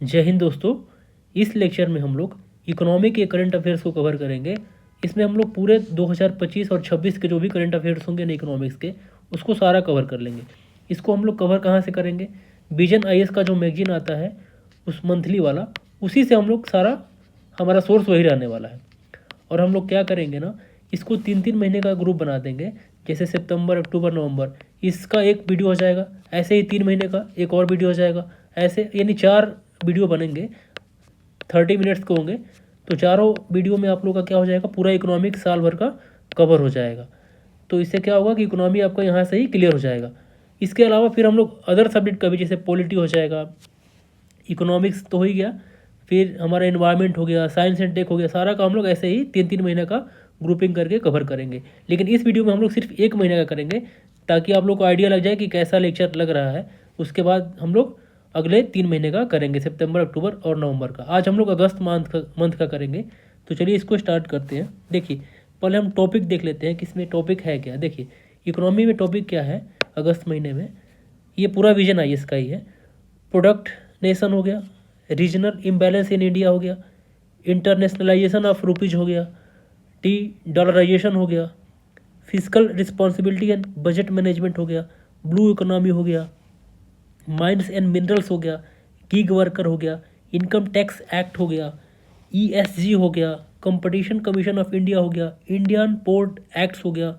जय हिंद दोस्तों। इस लेक्चर में हम लोग इकोनॉमी के करंट अफेयर्स को कवर करेंगे। इसमें हम लोग पूरे 2025 और 26 के जो भी करंट अफेयर्स होंगे ना इकोनॉमिक्स के, उसको सारा कवर कर लेंगे। इसको हम लोग कवर कहाँ से करेंगे? विजन आईएएस का जो मैगजीन आता है उस मंथली वाला, उसी से हम लोग सारा, हमारा सोर्स वही रहने वाला है। और हम लोग क्या करेंगे ना, इसको 3-3 महीने का ग्रुप बना देंगे। जैसे सितंबर, अक्टूबर, नवंबर, इसका एक वीडियो हो जाएगा। ऐसे ही 3 महीने का एक और वीडियो हो जाएगा। ऐसे यानी 4 वीडियो बनेंगे, 30 मिनट्स के होंगे। तो चारों वीडियो में आप लोग का क्या हो जाएगा, पूरा इकोनॉमिक साल भर का कवर हो जाएगा। तो इससे क्या होगा कि इकोनॉमी आपका यहाँ से ही क्लियर हो जाएगा। इसके अलावा फिर हम लोग अदर सब्जेक्ट का भी, जैसे पॉलिटी हो जाएगा, इकोनॉमिक्स तो हो ही गया, फिर हमारा इन्वायरमेंट हो गया, साइंस एंड टेक हो गया, सारा का हम लोग ऐसे ही 3-3 महीने का ग्रुपिंग करके कवर करेंगे। लेकिन इस वीडियो में हम लोग सिर्फ 1 महीने का करेंगे, ताकि आप लोग को आइडिया लग जाए कि कैसा लेक्चर लग रहा है। उसके बाद हम लोग अगले 3 महीने का करेंगे, सितंबर, अक्टूबर और नवंबर का। आज हम लोग अगस्त मंथ का करेंगे। तो चलिए इसको स्टार्ट करते हैं। देखिए, पहले हम टॉपिक देख लेते हैं कि इसमें टॉपिक है क्या। देखिए, इकोनॉमी में टॉपिक क्या है अगस्त महीने में, ये पूरा विजन आईएएस का ही है। प्रोडक्ट नेशन हो गया, रीजनल इम्बैलेंस इन इंडिया हो गया, इंटरनेशनलाइजेशन ऑफ रुपीज हो गया, डी डॉलराइजेशन हो गया, physical responsibility and budget management हो गया, ब्लू इकोनॉमी हो गया, माइंस एंड मिनरल्स हो गया, गिग वर्कर हो गया, इनकम टैक्स एक्ट हो गया, ईएसजी हो गया, कंपटीशन कमीशन ऑफ इंडिया हो गया, इंडियन पोर्ट एक्ट्स हो गया,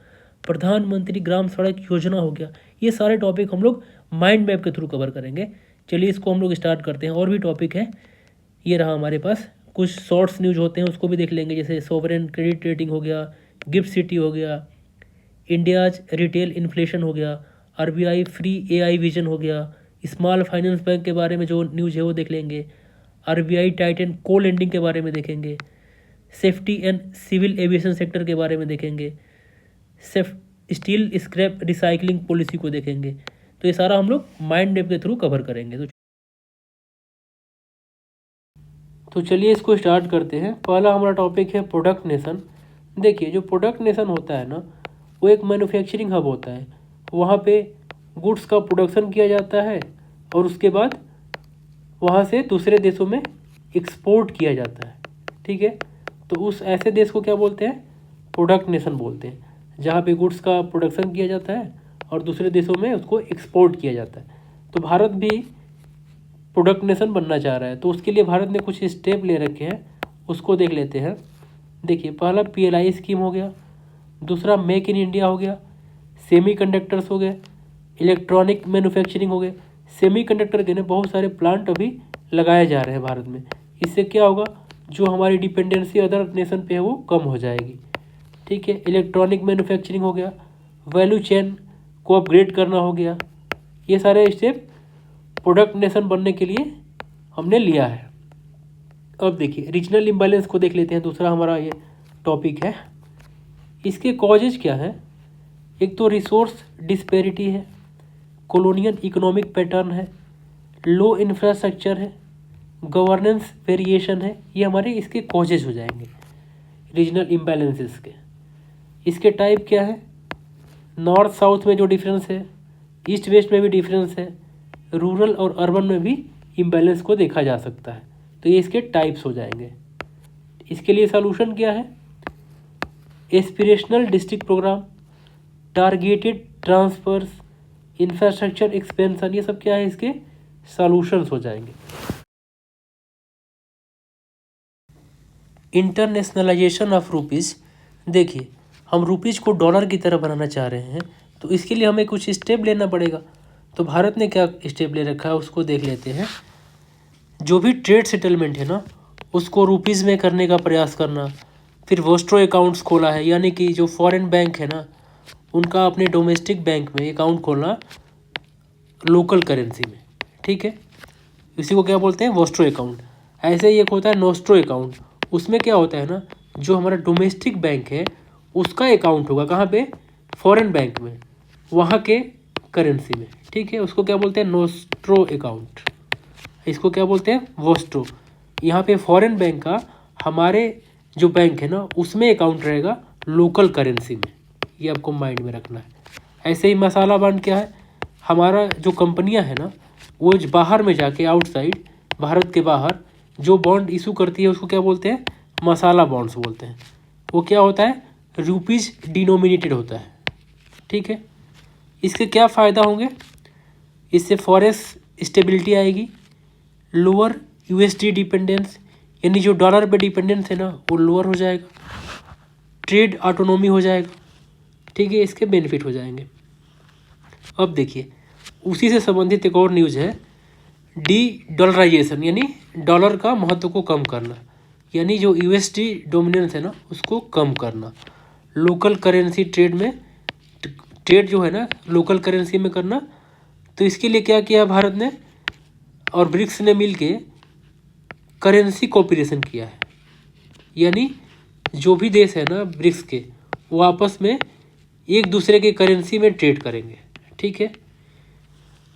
प्रधानमंत्री ग्राम सड़क योजना हो गया। ये सारे टॉपिक हम लोग माइंड मैप के थ्रू कवर करेंगे। चलिए इसको हम लोग स्टार्ट करते हैं। और भी टॉपिक है, ये रहा हमारे पास। कुछ शॉर्ट्स न्यूज होते हैं, उसको भी देख लेंगे। जैसे सोवरेन क्रेडिट रेटिंग हो गया, गिफ्ट सिटी हो गया, इंडियाज रिटेल इन्फ्लेशन हो गया, आरबीआई फ्री एआई विजन हो गया, स्मॉल फाइनेंस बैंक के बारे में जो न्यूज़ है वो देख लेंगे, आरबीआई टाइटन को लेंडिंग के बारे में देखेंगे, safety and civil aviation sector के बारे में देखेंगे, स्टील स्क्रैप रिसाइकलिंग पॉलिसी को देखेंगे। तो ये सारा हम लोग माइंड मैप के थ्रू कवर करेंगे। तो चलिए इसको स्टार्ट करते हैं। पहला हमारा टॉपिक है प्रोडक्ट नेशन। देखिए, जो प्रोडक्ट नेशन होता है ना, वो एक मैन्युफैक्चरिंग हब होता है। वहाँ पे गुड्स का प्रोडक्शन किया जाता है और उसके बाद वहाँ से दूसरे देशों में एक्सपोर्ट किया जाता है। ठीक है, तो उस ऐसे देश को क्या बोलते हैं? प्रोडक्ट नेशन बोलते हैं, जहाँ पे गुड्स का प्रोडक्शन किया जाता है और दूसरे देशों में उसको एक्सपोर्ट किया जाता है। तो भारत भी प्रोडक्ट नेशन बनना चाह रहा है, तो उसके लिए भारत ने कुछ स्टेप ले रखे हैं, उसको देख लेते हैं। देखिए, पहला पीएलआई स्कीम हो गया, दूसरा मेक इन इंडिया हो गया, सेमीकंडक्टर्स हो गए, इलेक्ट्रॉनिक मैन्युफैक्चरिंग हो गए। सेमीकंडक्टर के ना बहुत सारे प्लांट अभी लगाए जा रहे हैं भारत में। इससे क्या होगा, जो हमारी डिपेंडेंसी अदर नेशन पे है वो कम हो जाएगी। ठीक है, इलेक्ट्रॉनिक मैन्युफैक्चरिंग हो गया, वैल्यू चेन को अपग्रेड करना हो गया। ये सारे स्टेप प्रोडक्ट नेशन बनने के लिए हमने लिया है। अब देखिए, रीजनल इम्बैलेंस को देख लेते हैं। दूसरा हमारा ये टॉपिक है। इसके कॉजेज क्या है? एक तो रिसोर्स डिस्पेरिटी है, कॉलोनियल इकोनॉमिक पैटर्न है, लो इंफ्रास्ट्रक्चर है, गवर्नेंस वेरिएशन है। ये हमारे इसके कॉजेज हो जाएंगे, रीजनल इम्बैलेंसेस के। इसके टाइप क्या है? नॉर्थ साउथ में जो डिफरेंस है, ईस्ट वेस्ट में भी डिफरेंस है, रूरल और अर्बन में भी इम्बैलेंस को देखा जा सकता है। तो ये इसके टाइप्स हो जाएंगे। इसके लिए सॉल्यूशन क्या है? Aspirational district programme, targeted transfers, infrastructure expansion, ये सब क्या है, इसके सॉल्यूशंस हो जाएंगे। Internationalisation of rupees. देखिए, हम रुपीज़ को डॉलर की तरह बनाना चाह रहे हैं, तो इसके लिए हमें कुछ स्टेप लेना पड़ेगा। तो भारत ने क्या स्टेप ले रखा है उसको देख लेते हैं। जो भी ट्रेड सेटलमेंट है ना, उसको रुपीज़ में करने का प्रयास करना। फिर वोस्ट्रो अकाउंट्स खोला है, यानी कि जो फॉरेन बैंक है ना, उनका अपने डोमेस्टिक बैंक में अकाउंट खोलना लोकल करेंसी में। ठीक है, इसी को क्या बोलते हैं? Vostro account. ऐसे ही एक होता है नोस्ट्रो अकाउंट। उसमें क्या होता है ना, जो हमारा डोमेस्टिक बैंक है उसका अकाउंट होगा कहाँ पे? फॉरेन बैंक में, वहाँ के करेंसी में। ठीक है, उसको क्या बोलते हैं? Nostro account. इसको क्या बोलते हैं? वोस्ट्रो। यहाँ पे फॉरेन बैंक का हमारे जो बैंक है ना, उसमें अकाउंट रहेगा लोकल करेंसी में। ये आपको माइंड में रखना है। ऐसे ही मसाला बॉन्ड क्या है? हमारा जो कंपनियां है ना, वो बाहर में जाके आउटसाइड भारत के बाहर जो बॉन्ड इशू करती है उसको क्या बोलते हैं, मसाला बॉन्ड्स बोलते हैं। वो क्या होता है, रुपीज़ डिनोमिनेटेड होता है, ठीक है। इसके क्या फ़ायदा होंगे, इससे फॉरेक्स स्टेबिलिटी आएगी, लोअर यूएसडी डिपेंडेंस, यानी जो डॉलर पे डिपेंडेंस है ना वो लोअर हो जाएगा, ट्रेड ऑटोनॉमी हो जाएगा, ठीक है, इसके बेनिफिट हो जाएंगे। अब देखिए उसी से संबंधित एक और न्यूज़ है, डी डॉलराइजेशन, यानी डॉलर का महत्व को कम करना, यानी जो यूएसडी डोमिनेंस है ना उसको कम करना, लोकल करेंसी ट्रेड में, ट्रेड जो है ना लोकल करेंसी में करना। तो इसके लिए क्या किया भारत ने और ब्रिक्स ने मिलके करेंसी कोऑपरेशन किया है, यानी जो भी देश है ना ब्रिक्स के वो आपस में एक दूसरे के करेंसी में ट्रेड करेंगे, ठीक है।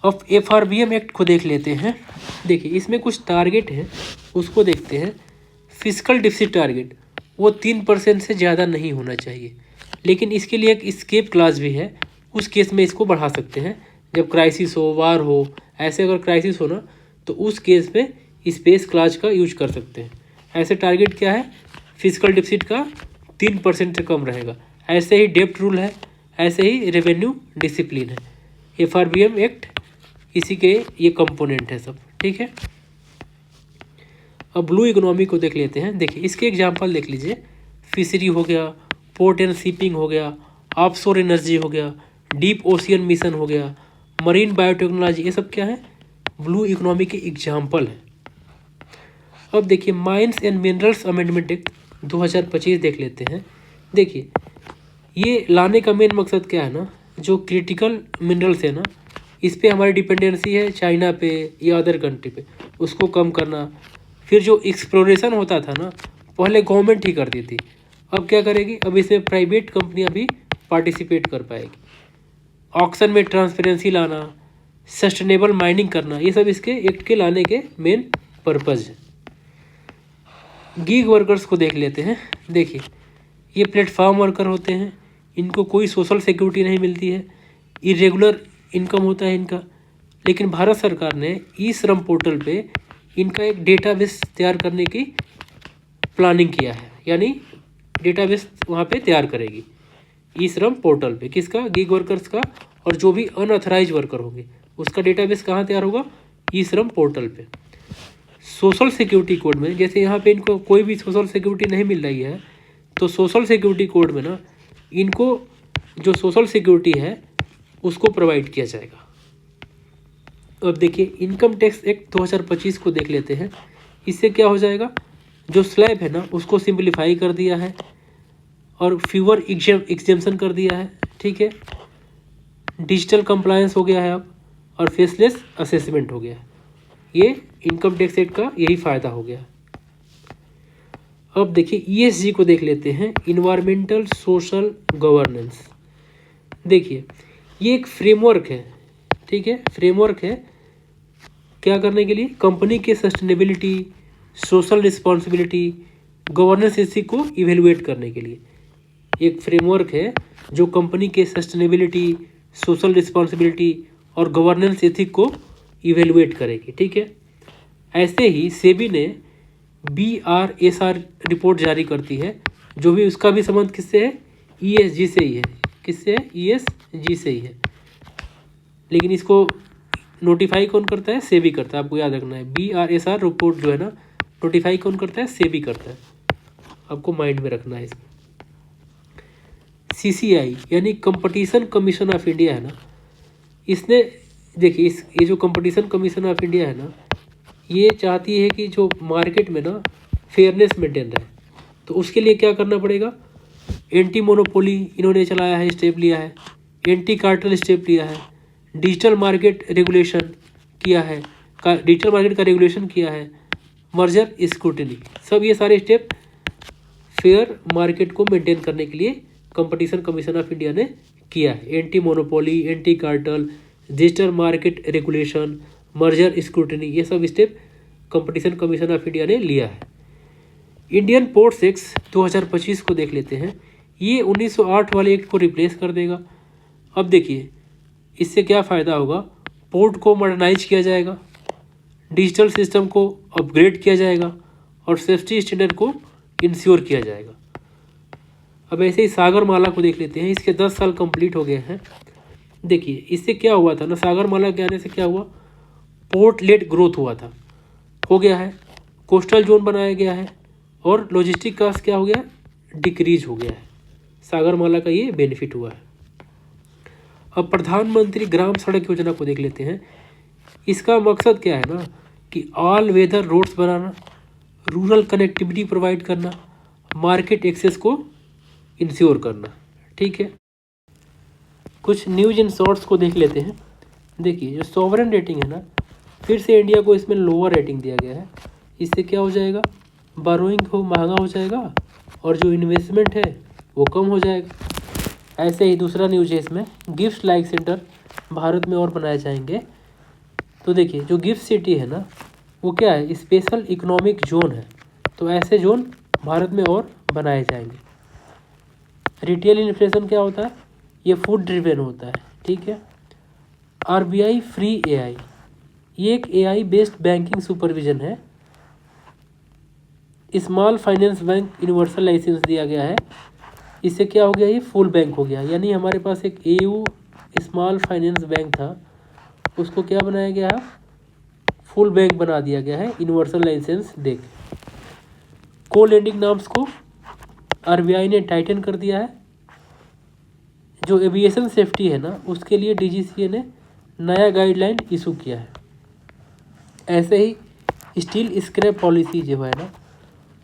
अब FRBM एक्ट को देख लेते हैं। देखिए इसमें कुछ टारगेट हैं उसको देखते हैं। फिस्कल डिफिसिट टारगेट वो 3% से ज़्यादा नहीं होना चाहिए, लेकिन इसके लिए एक एस्केप क्लास भी है, उस केस में इसको बढ़ा सकते हैं जब क्राइसिस हो, वार हो, ऐसे अगर क्राइसिस हो ना तो उस केस में स्पेस क्लास का यूज कर सकते हैं। ऐसे टारगेट क्या है, फिस्कल डिफिसिट का 3% से कम रहेगा। ऐसे ही डेप्ट रूल है, ऐसे ही रेवेन्यू डिसिप्लिन है। FRBM एक्ट इसी के ये कंपोनेंट है सब, ठीक है। अब ब्लू इकोनॉमी को देख लेते हैं। देखिए इसके एग्जांपल देख लीजिए, फिशरी हो गया, पोर्ट एंड शिपिंग हो गया, ऑफशोर एनर्जी हो गया, डीप ओशियन मिशन हो गया, मरीन बायोटेक्नोलॉजी, ये सब क्या है, ब्लू इकोनॉमी के एग्जाम्पल है। अब देखिए mines and minerals amendment act 2025 देख लेते हैं। देखिए ये लाने का मेन मकसद क्या है ना, जो क्रिटिकल मिनरल्स है ना इस पे हमारी डिपेंडेंसी है चाइना पे या अदर कंट्री पे, उसको कम करना। फिर जो एक्सप्लोरेशन होता था ना पहले गवर्नमेंट ही करती थी, अब क्या करेगी, अब इसमें प्राइवेट कंपनियां भी पार्टिसिपेट कर पाएगी। ऑक्शन में ट्रांसपेरेंसी लाना, सस्टेनेबल माइनिंग करना, ये सब इसके एक्ट के लाने के मेन पर्पज़ है। गिग वर्कर्स को देख लेते हैं। देखिए ये प्लेटफॉर्म वर्कर होते हैं, इनको कोई सोशल सिक्योरिटी नहीं मिलती है, इरेगुलर इनकम होता है इनका, लेकिन भारत सरकार ने ई श्रम पोर्टल पे इनका एक डेटाबेस तैयार करने की प्लानिंग किया है, यानी डेटाबेस वहाँ पे तैयार करेगी ई श्रम पोर्टल पे, किसका, गिग वर्कर्स का, और जो भी अनऑथराइज वर्कर होंगे उसका डेटाबेस कहाँ तैयार होगा, ई श्रम पोर्टल पे। सोशल सिक्योरिटी कोड में जैसे यहाँ पे इनको कोई भी सोशल सिक्योरिटी नहीं मिल रही है, तो सोशल सिक्योरिटी कोड में ना इनको जो सोशल सिक्योरिटी है उसको प्रोवाइड किया जाएगा। अब देखिए इनकम टैक्स एक्ट 2025 को देख लेते हैं। इससे क्या हो जाएगा, जो स्लैब है ना उसको सिंप्लीफाई कर दिया है और फ्यूअर एग्जेम्पशन कर दिया है, ठीक है। डिजिटल कंप्लायंस हो गया है अब, और फेसलेस असेसमेंट हो गया। ये इनकम टैक्स एक्ट का यही फ़ायदा हो गया। अब देखिए ESG को देख लेते हैं, इन्वायरमेंटल सोशल गवर्नेंस। देखिए ये एक फ्रेमवर्क है, ठीक है, फ्रेमवर्क है क्या करने के लिए, कंपनी के sustainability, social responsibility, governance ethics को इवेलुएट करने के लिए एक फ्रेमवर्क है जो कंपनी के सस्टेनेबिलिटी, सोशल रिस्पॉन्सिबिलिटी और गवर्नेंस एथिक्स को इवेलुएट करेगी, ठीक है। ऐसे ही सेबी ने BRSR रिपोर्ट जारी करती है, जो भी उसका भी संबंध किससे है, ESG से ही है। किससे है, ESG से ही है, लेकिन इसको नोटिफाई कौन करता है, सेबी करता है, आपको याद रखना है। BRSR रिपोर्ट जो है ना नोटिफाई कौन करता है, सेबी करता है, आपको माइंड में रखना है इसको। CCI यानी कंपटीशन कमीशन ऑफ इंडिया है ना, इसने देखिए ये जो कंपटीशन कमीशन ऑफ इंडिया है ना ये चाहती है कि जो मार्केट में ना फेयरनेस मेंटेन रहे, तो उसके लिए क्या करना पड़ेगा, एंटी मोनोपोली इन्होंने चलाया है, स्टेप लिया है, एंटी कार्टेल स्टेप लिया है, डिजिटल मार्केट रेगुलेशन किया है, डिजिटल मार्केट का रेगुलेशन किया है, मर्जर स्क्रूटिनी, सब ये सारे स्टेप फेयर मार्केट को मेंटेन करने के लिए कंपटीशन कमीशन ऑफ इंडिया ने किया है। Anti monopoly, anti cartel, digital market regulation, merger scrutiny, ये सब step competition commission of India ने लिया है। इंडियन पोर्ट्स एक्ट 2025 को देख लेते हैं। ये 1908 वाले एक्ट को रिप्लेस कर देगा। अब देखिए इससे क्या फ़ायदा होगा, पोर्ट को मॉडर्नाइज किया जाएगा, डिजिटल सिस्टम को अपग्रेड किया जाएगा और सेफ्टी स्टैंडर्ड को इंश्योर किया जाएगा। अब ऐसे ही सागरमाला को देख लेते हैं। इसके 10 साल कंप्लीट हो गए हैं। देखिए इससे क्या हुआ था ना, सागरमाला के आने से क्या हुआ, पोर्ट लेड ग्रोथ हुआ था, हो गया है, कोस्टल जोन बनाया गया है और लॉजिस्टिक कास्ट क्या हो गया, डिक्रीज हो गया है। सागरमाला का ये बेनिफिट हुआ है। अब प्रधानमंत्री ग्राम सड़क योजना को देख लेते हैं। इसका मकसद क्या है ना कि ऑल वेदर रोड्स बनाना, रूरल कनेक्टिविटी प्रोवाइड करना, मार्केट एक्सेस को इंश्योर करना। ठीक है, कुछ न्यूज इन शॉर्ट्स को देख लेते हैं। देखिए जो सॉवरेन रेटिंग है ना, फिर से इंडिया को इसमें लोअर रेटिंग दिया गया है। इससे क्या हो जाएगा, बारोइंग हो महंगा हो जाएगा और जो इन्वेस्टमेंट है वो कम हो जाएगा। ऐसे ही दूसरा न्यूज है इसमें, गिफ्ट लाइक सेंटर भारत में और बनाए जाएंगे। तो देखिए जो गिफ्ट सिटी है ना, वो क्या है, स्पेशल इकोनॉमिक जोन है, तो ऐसे जोन भारत में और बनाए जाएंगे। रिटेल इन्फ्लेशन क्या होता है, ये फूड ड्रिवेन होता है। ठीक है, आरबीआई फ्री एआई, ये एक एआई बेस्ड बैंकिंग सुपरविजन है। Small finance bank universal licence दिया गया है। इससे क्या हो गया, ये फुल बैंक हो गया। यानी हमारे पास एक एयू स्मॉल फाइनेंस बैंक था, उसको क्या बनाया गया है, फुल बैंक बना दिया गया है यूनिवर्सल लाइसेंस देख। को लेंडिंग नॉर्म्स को आरबीआई ने टाइटन कर दिया है। जो एविएशन सेफ्टी है ना, उसके लिए डीजीसीए ने नया गाइडलाइन इशू किया है। ऐसे ही स्टील स्क्रैप पॉलिसी जो है ना,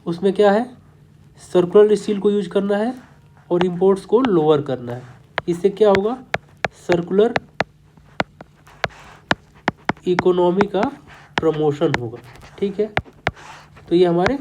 उसमें क्या है, सर्कुलर स्टील को यूज करना है और इंपोर्ट्स को लोअर करना है। इससे क्या होगा, सर्कुलर इकोनॉमी का प्रमोशन होगा। ठीक है, तो ये हमारे